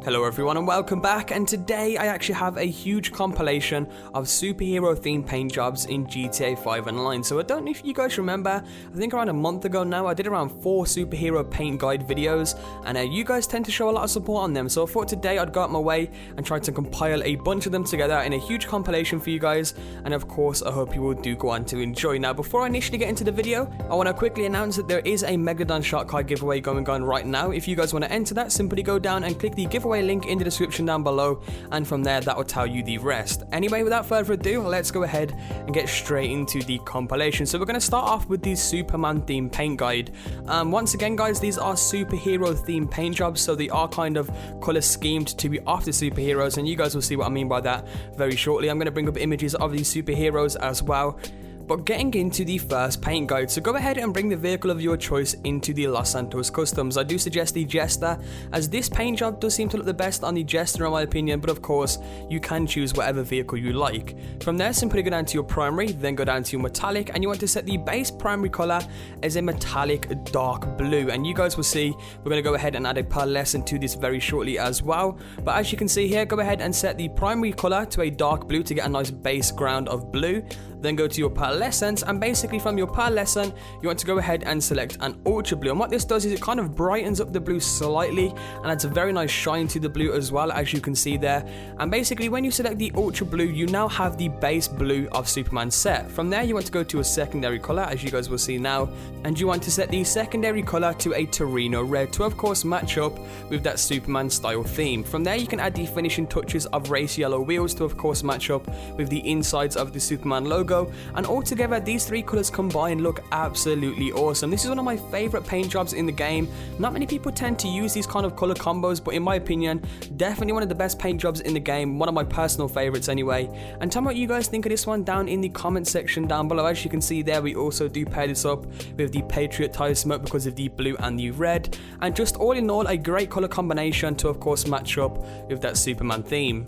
Hello everyone and welcome back, and today I actually have a huge compilation of superhero themed paint jobs in GTA 5 Online. So I don't know if you guys remember, I think around a month ago now I did around 4 superhero paint guide videos, and you guys tend to show a lot of support on them, so I thought today I'd go out my way and try to compile a bunch of them together in a huge compilation for you guys, and of course I hope you will do go on to enjoy. Now before I initially get into the video, I want to quickly announce that there is a Megalodon shot card giveaway going on right now. If you guys want to enter that, simply go down and click the giveaway link in the description down below, and from there that will tell you the rest. Anyway, without further ado, let's go ahead and get straight into the compilation. So we're going to start off with the Superman themed paint guide. Once again guys, these are superhero themed paint jobs, so they are kind of color schemed to be after superheroes, and you guys will see what I mean by that very shortly. I'm going to bring up images of these superheroes as well. But getting into the first paint guide, so go ahead and bring the vehicle of your choice into the Los Santos Customs. I do suggest the Jester, as this paint job does seem to look the best on the Jester in my opinion, but of course you can choose whatever vehicle you like. From there, simply go down to your primary, then go down to your metallic, and you want to set the base primary color as a metallic dark blue, and you guys will see we're going to go ahead and add a pearlescent to this very shortly as well. But as you can see here, go ahead and set the primary color to a dark blue to get a nice base ground of blue. Then go to your pearlescent, and basically from your pearlescent you want to go ahead and select an ultra blue, and what this does is it kind of brightens up the blue slightly and adds a very nice shine to the blue as well, as you can see there. And basically when you select the ultra blue, you now have the base blue of Superman set. From there you want to go to a secondary color, as you guys will see now, and you want to set the secondary color to a Torino red to of course match up with that Superman style theme. From there you can add the finishing touches of race yellow wheels to of course match up with the insides of the Superman logo. And altogether these three colors combined look absolutely awesome. This is one of my favorite paint jobs in the game. Not many people tend to use these kind of color combos, but in my opinion definitely one of the best paint jobs in the game, one of my personal favorites anyway. And tell me what you guys think of this one down in the comment section down below. As you can see there, we also do pair this up with the Patriot tire smoke because of the blue and the red, and just all in all a great color combination to of course match up with that Superman theme.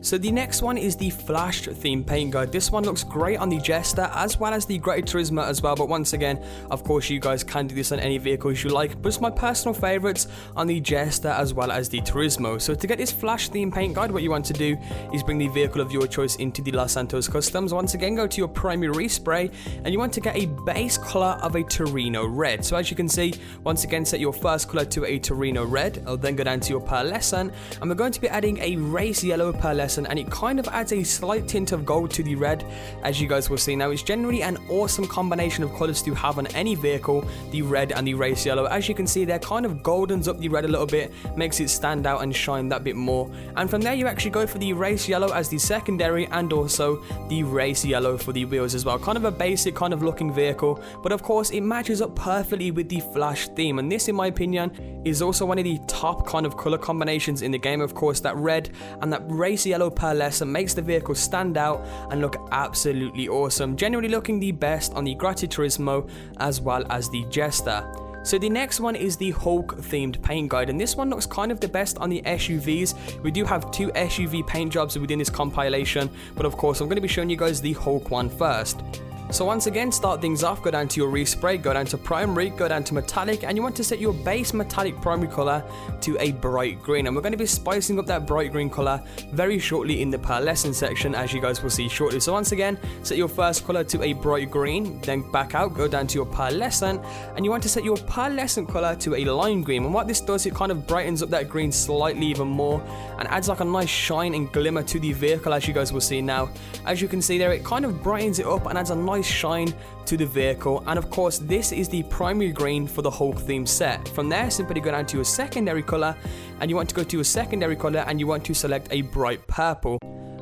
So the next one is the Flash themed paint guide. This one looks great on the Jester as well as the Gran Turismo as well, but once again of course you guys can do this on any vehicles you like, but it's my personal favorites on the Jester as well as the Turismo. So to get this Flash themed paint guide, what you want to do is bring the vehicle of your choice into the Los Santos Customs. Once again go to your primary spray, and you want to get a base color of a Torino red. So as you can see, once again set your first color to a Torino red. I'll then go down to your pearlescent, and we're going to be adding a race yellow pearlescent, and it kind of adds a slight tint of gold to the red, as you guys will see now. It's generally an awesome combination of colors to have on any vehicle, the red and the race yellow. As you can see there, kind of goldens up the red a little bit, makes it stand out and shine that bit more. And from there you actually go for the race yellow as the secondary, and also the race yellow for the wheels as well. Kind of a basic kind of looking vehicle, but of course it matches up perfectly with the Flash theme, and this in my opinion is also one of the top kind of color combinations in the game. Of course that red and that race yellow pearlescent makes the vehicle stand out and look absolutely awesome, generally looking the best on the Gran Turismo as well as the Jester. So the next one is the Hulk themed paint guide, and this one looks kind of the best on the SUVs. We do have 2 SUV paint jobs within this compilation, but of course I'm going to be showing you guys the Hulk one first. So once again, start things off, go down to your respray, go down to primary, go down to metallic, and you want to set your base metallic primary color to a bright green, and we're going to be spicing up that bright green color very shortly in the pearlescent section, as you guys will see shortly. So once again, set your first color to a bright green, then back out, go down to your pearlescent, and you want to set your pearlescent color to a lime green. And what this does, it kind of brightens up that green slightly even more and adds like a nice shine and glimmer to the vehicle, as you guys will see now. As you can see there, it kind of brightens it up and adds a nice shine to the vehicle, and of course this is the primary green for the Hulk theme set. From there simply go down to your secondary color, and you want to go to your secondary color and you want to select a bright purple.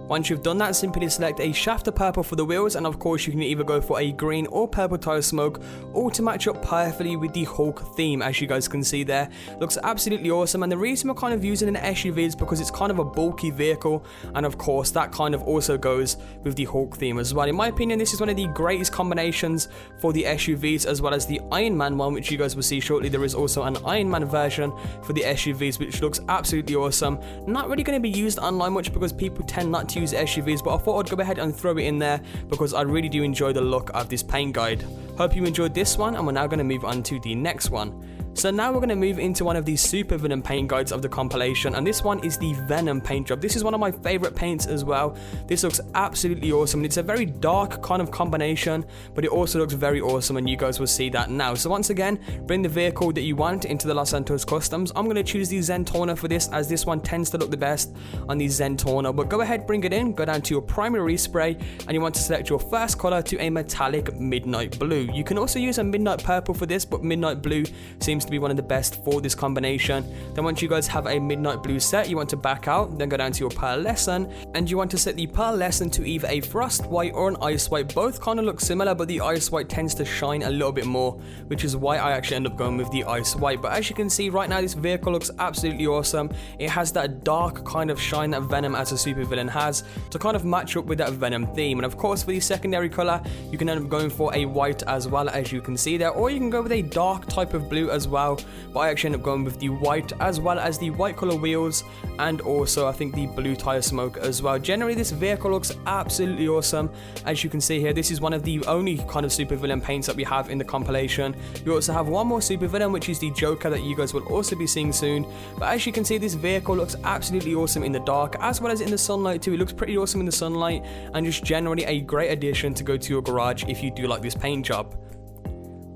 Once you've done that, simply select a shaft of purple for the wheels, and of course you can either go for a green or purple tire smoke, all to match up perfectly with the Hulk theme, as you guys can see there. Looks absolutely awesome, and the reason we're kind of using an SUV is because it's kind of a bulky vehicle, and of course that kind of also goes with the Hulk theme as well. In my opinion, this is one of the greatest combinations for the SUVs, as well as the Iron Man one, which you guys will see shortly. There is also an Iron Man version for the SUVs, which looks absolutely awesome. Not really going to be used online much because people tend not to use SUVs, but I thought I'd go ahead and throw it in there because I really do enjoy the look of this paint guide. Hope you enjoyed this one, and we're now going to move on to the next one. So now we're going to move into one of these super villain paint guides of the compilation, and this one is the Venom paint job. This is one of my favorite paints as well. This looks absolutely awesome, and it's a very dark kind of combination, but it also looks very awesome, and you guys will see that now. So once again, bring the vehicle that you want into the Los Santos Customs. I'm going to choose the Zentorno for this, as this one tends to look the best on the Zentorno, but go ahead, bring it in, go down to your primary respray, and you want to select your first color to a metallic midnight blue. You can also use a midnight purple for this, but midnight blue seems to be one of the best for this combination. Then once you guys have a midnight blue set, you want to back out, then go down to your pearlescent, and you want to set the pearlescent to either a frost white or an ice white. Both kind of look similar, but the ice white tends to shine a little bit more, which is why I actually end up going with the ice white. But as you can see right now, this vehicle looks absolutely awesome. It has that dark kind of shine that Venom as a supervillain has, to kind of match up with that Venom theme. And of course, for the secondary color, you can end up going for a white as well, as you can see there, or you can go with a dark type of blue as well, but I actually end up going with the white, as well as the white color wheels, and also I think the blue tire smoke as well. Generally, this vehicle looks absolutely awesome. As you can see here, this is one of the only kind of supervillain paints that we have in the compilation. We also have one more supervillain, which is the Joker, that you guys will also be seeing soon. But as you can see, this vehicle looks absolutely awesome in the dark, as well as in the sunlight too. It looks pretty awesome in the sunlight, and just generally a great addition to go to your garage if you do like this paint job.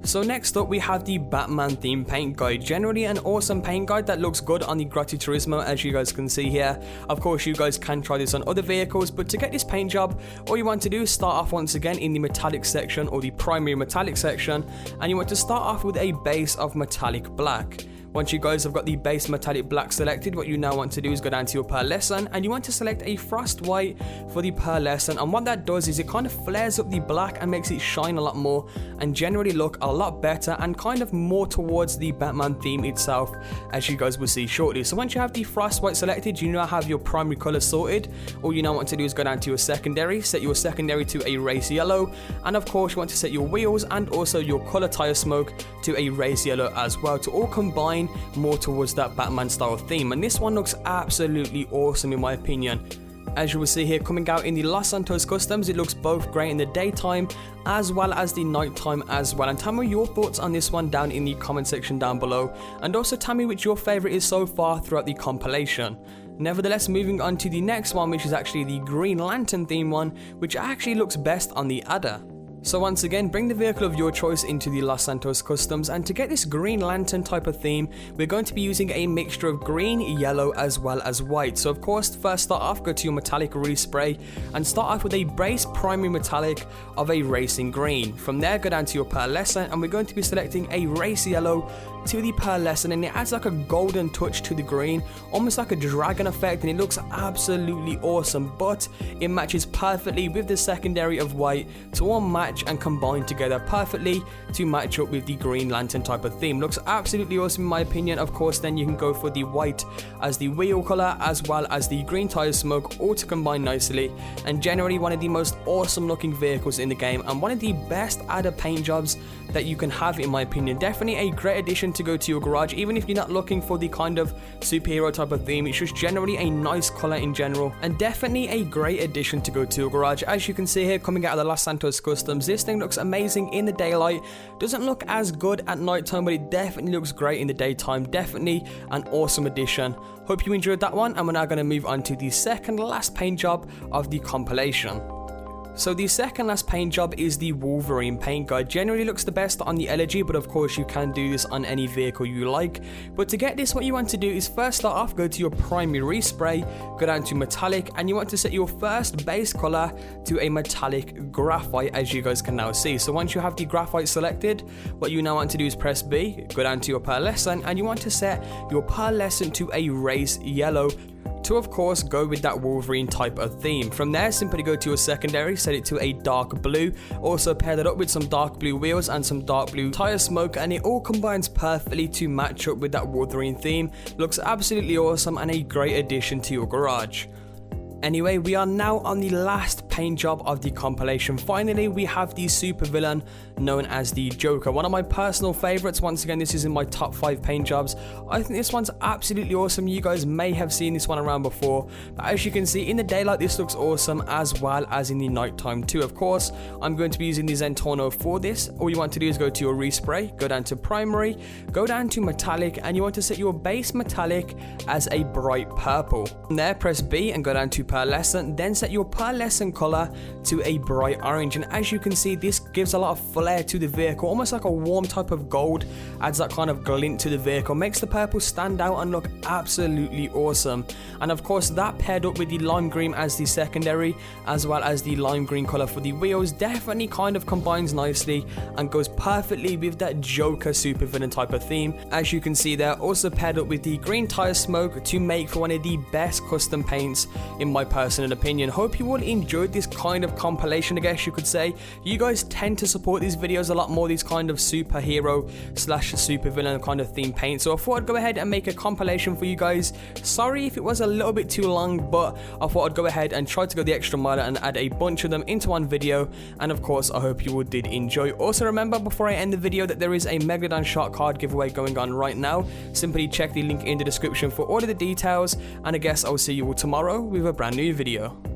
So next up, we have the Batman theme paint guide. Generally an awesome paint guide that looks good on the Gran Turismo, as you guys can see here. Of course, you guys can try this on other vehicles, but to get this paint job, all you want to do is start off once again in the metallic section, or the primary metallic section, and you want to start off with a base of metallic black. Once you guys have got the base metallic black selected, what you now want to do is go down to your pearlescent, and you want to select a frost white for the pearlescent. And what that does is it kind of flares up the black and makes it shine a lot more, and generally look a lot better and kind of more towards the Batman theme itself, as you guys will see shortly. So once you have the frost white selected, you now have your primary color sorted. All you now want to do is go down to your secondary, set your secondary to a race yellow, and of course you want to set your wheels and also your color tire smoke to a race yellow as well, to all combine more towards that Batman style theme. And this one looks absolutely awesome in my opinion. As you will see here, coming out in the Los Santos Customs, it looks both great in the daytime as well as the nighttime as well. And tell me your thoughts on this one down in the comment section down below, and also tell me which your favorite is so far throughout the compilation. Nevertheless, moving on to the next one, which is actually the Green Lantern theme one, which actually looks best on the Adder. So once again, bring the vehicle of your choice into the Los Santos Customs, and to get this Green Lantern type of theme, we're going to be using a mixture of green, yellow as well as white. So of course, first start off, go to your metallic respray and start off with a base primary metallic of a racing green. From there, go down to your pearlescent, and we're going to be selecting a race yellow to the pearlescent, and it adds like a golden touch to the green, almost like a dragon effect, and it looks absolutely awesome. But it matches perfectly with the secondary of white to all match and combine together perfectly to match up with the Green Lantern type of theme. Looks absolutely awesome in my opinion. Of course, then you can go for the white as the wheel color as well as the green tire smoke, all to combine nicely, and generally one of the most awesome looking vehicles in the game, and one of the best Adder paint jobs that you can have in my opinion. Definitely a great addition to go to your garage, even if you're not looking for the kind of superhero type of theme. It's just generally a nice color in general, and definitely a great addition to go to your garage. As you can see here, coming out of the Los Santos Customs, this thing looks amazing in the daylight. Doesn't look as good at nighttime, but it definitely looks great in the daytime. Definitely an awesome addition. Hope you enjoyed that one, and we're now going to move on to the second last paint job of the compilation. So the second last paint job is the Wolverine paint guide. Generally looks the best on the Elegy, but of course you can do this on any vehicle you like. But to get this, what you want to do is first start off, go to your primary spray, go down to metallic, and you want to set your first base color to a metallic graphite, as you guys can now see. So once you have the graphite selected, what you now want to do is press B, go down to your pearlescent, and you want to set your pearlescent to a race yellow, to of course go with that Wolverine type of theme. From there, simply go to your secondary, set it to a dark blue, also pair that up with some dark blue wheels and some dark blue tire smoke, and it all combines perfectly to match up with that Wolverine theme. Looks absolutely awesome and a great addition to your garage. Anyway, we are now on the last paint job of the compilation. Finally, we have the supervillain known as the Joker. One of my personal favorites. Once again, this is in my top 5 paint jobs. I think this one's absolutely awesome. You guys may have seen this one around before, but as you can see, in the daylight this looks awesome, as well as in the nighttime too. Of course, I'm going to be using the Zentorno for this. All you want to do is go to your respray, go down to primary, go down to metallic, and you want to set your base metallic as a bright purple. From there, press B and go down to pearlescent, then set your pearlescent color to a bright orange. And as you can see, this gives a lot of flair to the vehicle, almost like a warm type of gold, adds that kind of glint to the vehicle, makes the purple stand out and look absolutely awesome. And of course, that paired up with the lime green as the secondary, as well as the lime green color for the wheels, definitely kind of combines nicely and goes perfectly with that Joker supervillain type of theme. As you can see, they're also paired up with the green tire smoke to make for one of the best custom paints in my personal opinion. Hope you all enjoyed this kind of compilation, I guess you could say. You guys tend to support these videos a lot more, these kind of superhero slash supervillain kind of theme paint, so I thought I'd go ahead and make a compilation for you guys. Sorry if it was a little bit too long, but I thought I'd go ahead and try to go the extra mile and add a bunch of them into one video, and of course I hope you all did enjoy. Also remember, before I end the video, that there is a Megalodon Shark card giveaway going on right now. Simply check the link in the description for all of the details, and I guess I'll see you all tomorrow with a brand new video.